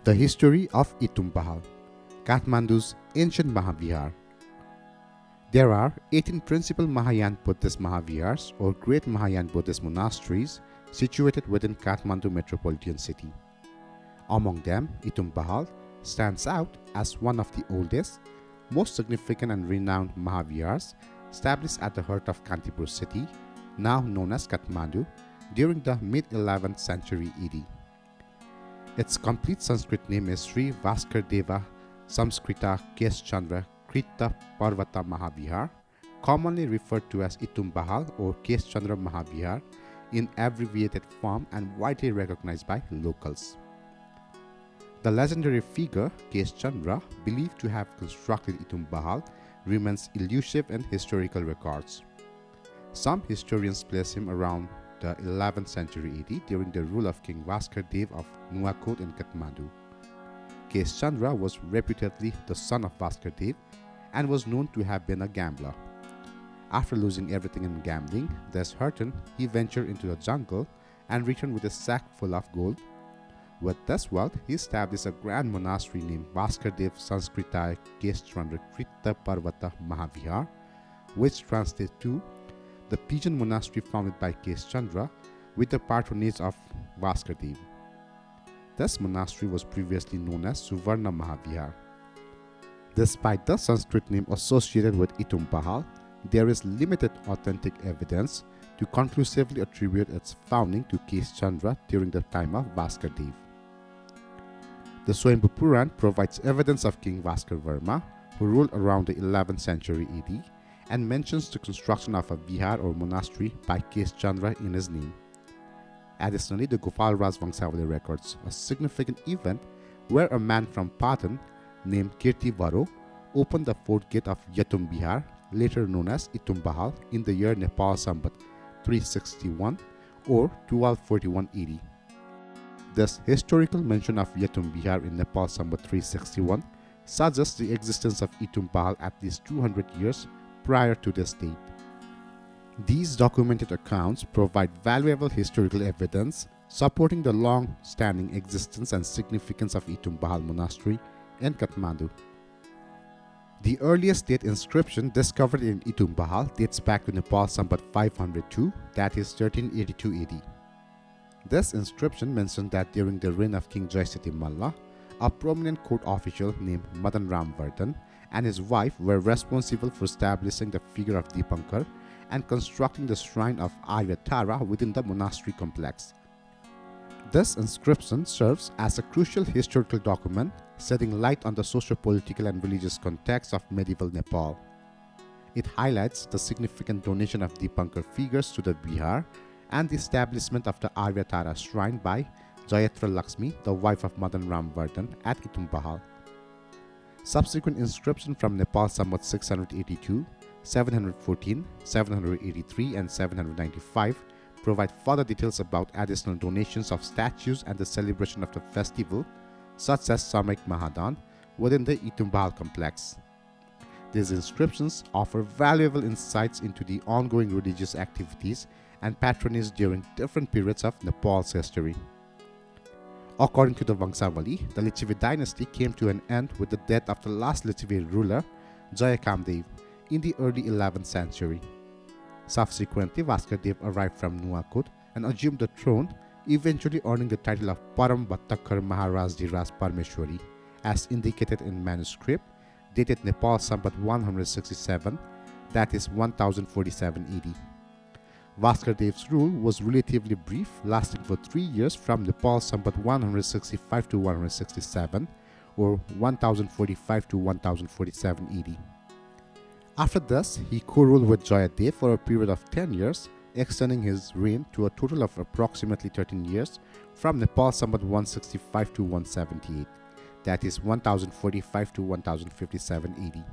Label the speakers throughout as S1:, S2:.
S1: The history of Itumbahal, Kathmandu's ancient Mahavihar. There are 18 principal Mahayana Buddhist Mahavihars or Great Mahayana Buddhist monasteries situated within Kathmandu metropolitan city. Among them, Itumbahal stands out as one of the oldest, most significant and renowned Mahavihars established at the heart of Kantipur city, now known as Kathmandu, during the mid-11th century AD. Its complete Sanskrit name is Sri Vaskardeva Samskrita Kesh-Chandra Krita Parvata Mahavihar, commonly referred to as Itumbahal or Kesh-Chandra Mahavihar in abbreviated form and widely recognized by locals. The legendary figure Kesh-Chandra, believed to have constructed Itumbahal, remains elusive in historical records. Some historians place him around the 11th century AD during the rule of King Vaskardev of Nuwakot in Kathmandu. Kesh-Chandra was reputedly the son of Vaskardev and was known to have been a gambler. After losing everything in gambling, disheartened, he ventured into the jungle and returned with a sack full of gold. With this wealth, he established a grand monastery named Vaskardev Sanskrita Kesh-Chandra Krita Parvata Mahavihar, which translates to the Pigeon Monastery founded by Kesh-Chandra with the patronage of Vaskardev. This monastery was previously known as Suvarna Mahavihar. Despite the Sanskrit name associated with Itumbahal, there is limited authentic evidence to conclusively attribute its founding to Kesh-Chandra during the time of Vaskardev. The Swayambhu Puran provides evidence of King Vaskarvarma, who ruled around the 11th century AD, and mentions the construction of a vihar or monastery by Kesh-Chandra in his name. Additionally, the Gopal Raj Vangshavali records a significant event where a man from Patan named Kirti Varo opened the fort gate of Yatum Bihar, later known as Itumbahal, in the year Nepal Sambat 361 or 1241 AD. This historical mention of Yatum Bihar in Nepal Sambat 361 suggests the existence of Itumbahal at least 200 years prior to this date. These documented accounts provide valuable historical evidence supporting the long-standing existence and significance of Itumbahal Monastery in Kathmandu. The earliest date inscription discovered in Itumbahal dates back to Nepal Sambat 502, that is 1382 AD. This inscription mentioned that during the reign of King Jaisiti Malla, a prominent court official named Madan Ram Vardhan and his wife were responsible for establishing the figure of Dipankar and constructing the shrine of Arya Tara within the monastery complex. This inscription serves as a crucial historical document, shedding light on the socio-political and religious context of medieval Nepal. It highlights the significant donation of Dipankar figures to the Bihar and the establishment of the Arya Tara shrine by Jayatra Lakshmi, the wife of Madan Ram Vardhan, at Itumbahal. Subsequent inscriptions from Nepal Sambat 682, 714, 783 and 795 provide further details about additional donations of statues and the celebration of the festival, such as Samaik Mahadan, within the Itumbahal complex. These inscriptions offer valuable insights into the ongoing religious activities and patronage during different periods of Nepal's history. According to the Vangshavali, the Lichavi dynasty came to an end with the death of the last Lichavi ruler, Jayakamdev, in the early 11th century. Subsequently, Vaskardev arrived from Nuwakot and assumed the throne, eventually earning the title of Param Bhattakar Maharaj Dhiraj Parmeshwari, as indicated in manuscript dated Nepal Sambat 167, that is 1047 AD. Vaskardev's rule was relatively brief, lasting for 3 years from Nepal Sambat 165 to 167 or 1045 to 1047 AD. After this, he co-ruled with Jayadev for a period of 10 years, extending his reign to a total of approximately 13 years from Nepal Sambat 165 to 178, that is 1045 to 1057 AD.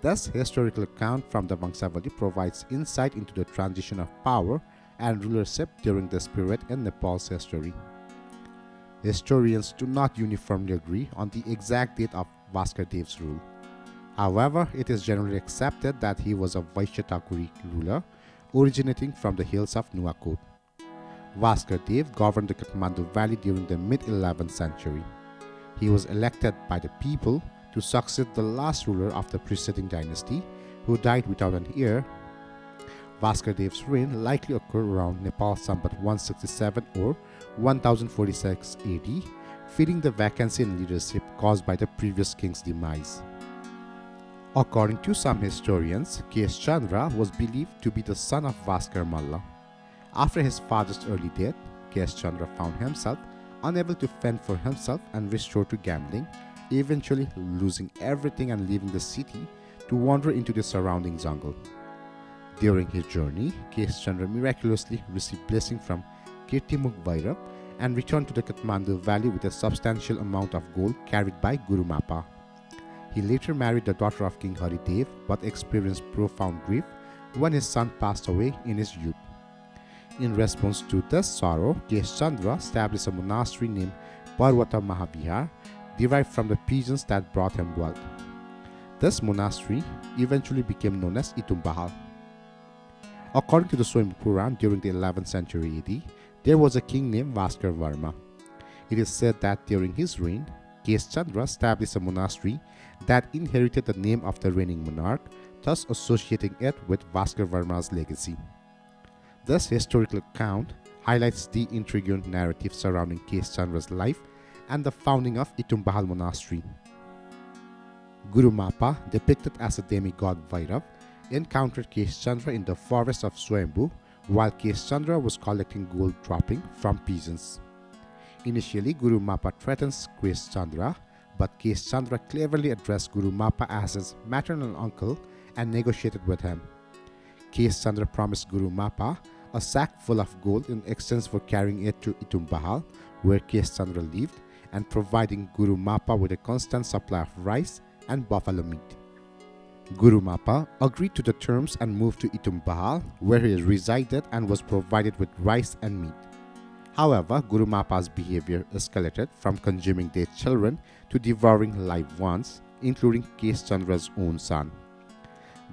S1: This historical account from the Vangshavali provides insight into the transition of power and rulership during this period in Nepal's history. Historians do not uniformly agree on the exact date of Vaskardev's rule. However, it is generally accepted that he was a Vaishya Thakuri ruler originating from the hills of Nuwakot. Vaskardev governed the Kathmandu Valley during the mid-11th century. He was elected by the people to succeed the last ruler of the preceding dynasty, who died without an heir. Vasudev's reign likely occurred around Nepal Sambat 167 or 1046 AD, filling the vacancy in leadership caused by the previous king's demise. According to some historians, Kesh Chandra was believed to be the son of Vaskar Malla. After his father's early death, Kesh Chandra found himself unable to fend for himself and restored to gambling, eventually losing everything and leaving the city to wander into the surrounding jungle. During his journey, Kesh Chandra miraculously received blessing from Kirtimukh Bhairav and returned to the Kathmandu valley with a substantial amount of gold carried by Guru Mappa. He later married the daughter of King Haridev but experienced profound grief when his son passed away in his youth. In response to this sorrow, Kesh Chandra established a monastery named Parvata Mahavihar, derived from the pigeons that brought him wealth. This monastery eventually became known as Itumbahal. According to the Swayambhu Puran, during the 11th century AD, there was a king named Vaskar Varma. It is said that during his reign, Kesh Chandra established a monastery that inherited the name of the reigning monarch, thus associating it with Vaskar Varma's legacy. This historical account highlights the intriguing narrative surrounding Kesh Chandra's life and the founding of Itumbahal Monastery. Guru Mappa, depicted as a demigod Bhairav, encountered Kesh Chandra in the forest of Swayambhu while Kesh Chandra was collecting gold dropping from peasants. Initially, Guru Mappa threatens Kesh Chandra, but Kesh Chandra cleverly addressed Guru Mappa as his maternal uncle and negotiated with him. Kesh Chandra promised Guru Mappa a sack full of gold in exchange for carrying it to Itumbahal, where Kesh Chandra lived, and providing Guru Mappa with a constant supply of rice and buffalo meat. Guru Mappa agreed to the terms and moved to Itumbahal, where he resided and was provided with rice and meat. However, Guru Mappa's behavior escalated from consuming dead children to devouring live ones, including Kesh Chandra's own son.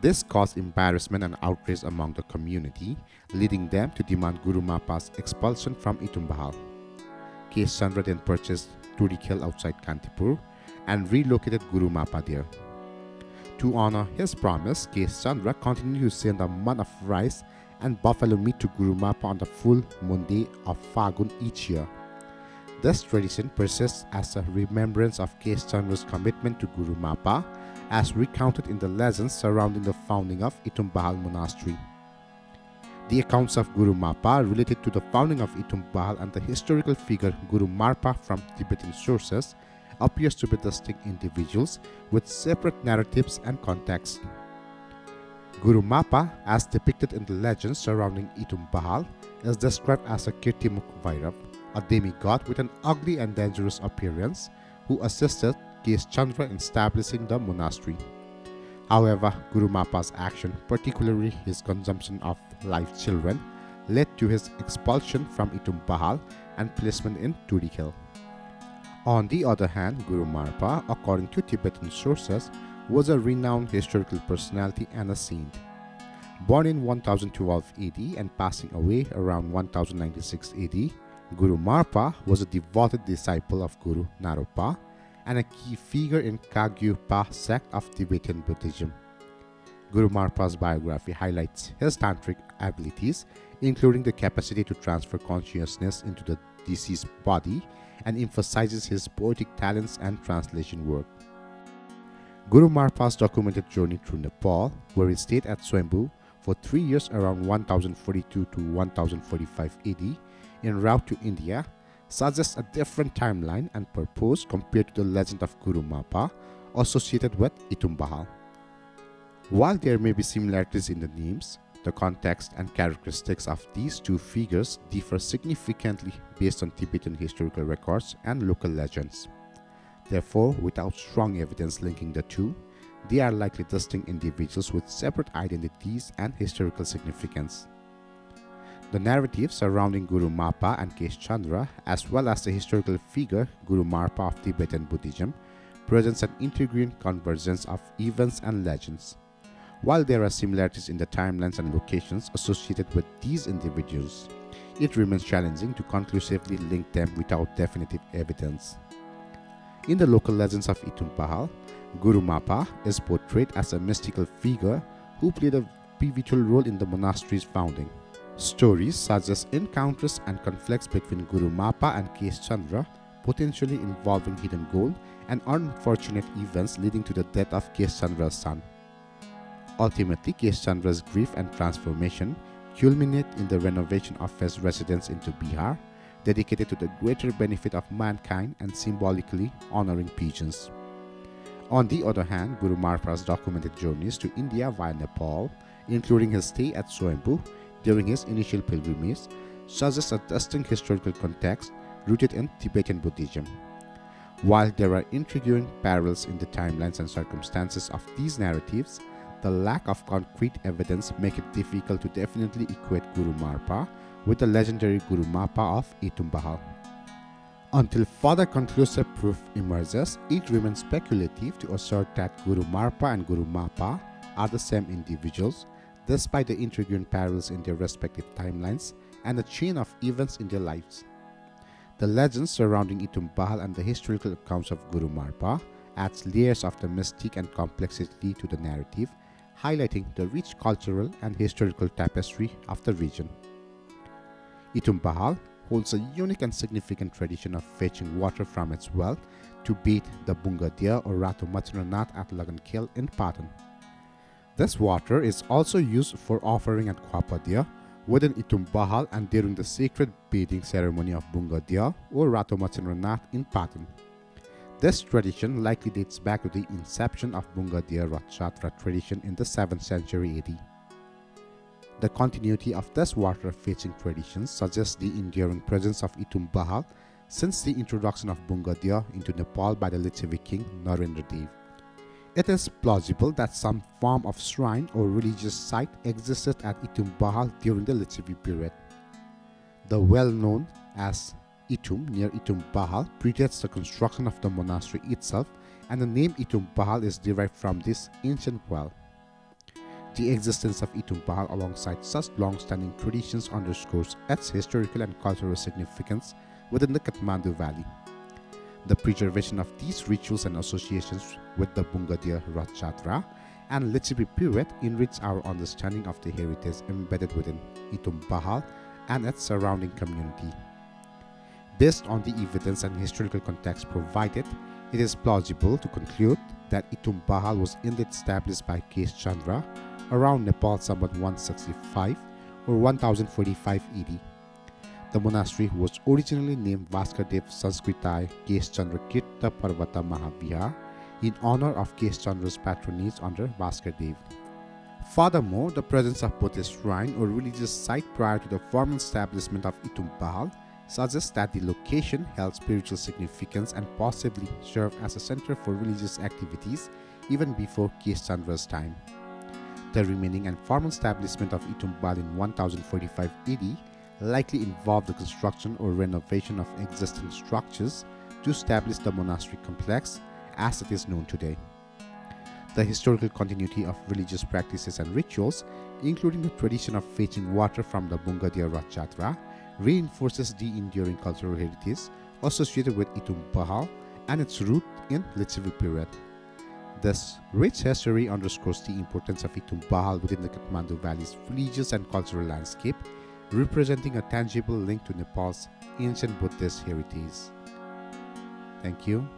S1: This caused embarrassment and outrage among the community, leading them to demand Guru Mappa's expulsion from Itumbahal. Kesh Chandra then purchased Turikil outside Kantipur and relocated Guru Mappa there. To honor his promise, Kesh Chandra continued to send a mun of rice and buffalo meat to Guru Mappa on the full moon day of Fagun each year. This tradition persists as a remembrance of Kesh Chandra's commitment to Guru Mappa, as recounted in the legends surrounding the founding of Itumbahal Monastery. The accounts of Guru Mappa related to the founding of Itumbahal and the historical figure Guru Marpa from Tibetan sources appears to be distinct individuals with separate narratives and context. Guru Mappa, as depicted in the legends surrounding Itumbahal, is described as a Kirtimukh Bhairav, a demigod with an ugly and dangerous appearance, who assisted Kesh Chandra in establishing the monastery. However, Guru Mappa's action, particularly his consumption of live children, led to his expulsion from Itumbahal and placement in Turikil. On the other hand, Guru Marpa, according to Tibetan sources, was a renowned historical personality and a saint. Born in 1012 AD and passing away around 1096 AD, Guru Marpa was a devoted disciple of Guru Naropa and a key figure in Kagyupa sect of Tibetan Buddhism. Guru Marpa's biography highlights his tantric abilities, including the capacity to transfer consciousness into the deceased body, and emphasizes his poetic talents and translation work. Guru Marpa's documented journey through Nepal, where he stayed at Swayambhu for 3 years around 1042 to 1045 AD, en route to India, suggests a different timeline and purpose compared to the legend of Guru Mappa associated with Itumbahal. While there may be similarities in the names, the context and characteristics of these two figures differ significantly based on Tibetan historical records and local legends. Therefore, without strong evidence linking the two, they are likely distinct individuals with separate identities and historical significance. The narrative surrounding Guru Mappa and Kesh Chandra, as well as the historical figure Guru Marpa of Tibetan Buddhism, presents an intriguing convergence of events and legends. While there are similarities in the timelines and locations associated with these individuals, it remains challenging to conclusively link them without definitive evidence. In the local legends of Itumbahal, Guru Mappa is portrayed as a mystical figure who played a pivotal role in the monastery's founding. Stories suggest encounters and conflicts between Guru Mappa and Kesh Chandra, potentially involving hidden gold and unfortunate events leading to the death of Kesh Chandra's son. Ultimately, Kesh Chandra's grief and transformation culminate in the renovation of his residence into Bihar, dedicated to the greater benefit of mankind and symbolically honoring pigeons. On the other hand, Guru Marpa's documented journeys to India via Nepal, including his stay at Swayambhu during his initial pilgrimage, suggest a distinct historical context rooted in Tibetan Buddhism. While there are intriguing parallels in the timelines and circumstances of these narratives, the lack of concrete evidence makes it difficult to definitely equate Guru Marpa with the legendary Guru Mappa of Itumbahal. Until further conclusive proof emerges, it remains speculative to assert that Guru Marpa and Guru Mappa are the same individuals, despite the intriguing parallels in their respective timelines and the chain of events in their lives. The legends surrounding Itumbahal and the historical accounts of Guru Marpa adds layers of the mystique and complexity to the narrative, highlighting the rich cultural and historical tapestry of the region. Itumbahal holds a unique and significant tradition of fetching water from its well to bathe the Bunga deer or Ratu Matsranath at Lagankhel in Patan. This water is also used for offering at Khwapa deer within Itumbahal and during the sacred bathing ceremony of Bunga deer or Ratu Matsranath in Patan. This tradition likely dates back to the inception of Bunga deer Rath Yatra tradition in the 7th century AD. The continuity of this water fetching tradition suggests the enduring presence of Itumbahal since the introduction of Bunga deer into Nepal by the Lichavi king Narendra Dev. It is plausible that some form of shrine or religious site existed at Itumbahal during the Lichavi period. The well known as Itum near Itumbahal predates the construction of the monastery itself, and the name Itumbahal is derived from this ancient well. The existence of Itumbahal alongside such long-standing traditions underscores its historical and cultural significance within the Kathmandu Valley. The preservation of these rituals and associations with the Bunga deer Rath Yatra and Lichavi period enrich our understanding of the heritage embedded within Itumbahal and its surrounding community. Based on the evidence and historical context provided, it is plausible to conclude that Itumbahal was indeed established by Kesh Chandra around Nepal Sambat 165 or 1045 AD. The monastery was originally named Vascadev Sanskritai Kesh Chandra Kirta Parvata Mahavihar in honor of Kesh Chandra's patronage under Vascadev. Furthermore, the presence of both a shrine or religious site prior to the formal establishment of Itumbahal suggests that the location held spiritual significance and possibly served as a center for religious activities even before Kesh Chandra's time. The remaining and formal establishment of Itumbahal in 1045 AD likely involved the construction or renovation of existing structures to establish the monastery complex as it is known today. The historical continuity of religious practices and rituals, including the tradition of fetching water from the Bunga deer Rath Yatra, reinforces the enduring cultural heritage associated with Itumbahal and its root in Lichavi period. This rich history underscores the importance of Itumbahal within the Kathmandu Valley's religious and cultural landscape, representing a tangible link to Nepal's ancient Buddhist heritage. Thank you.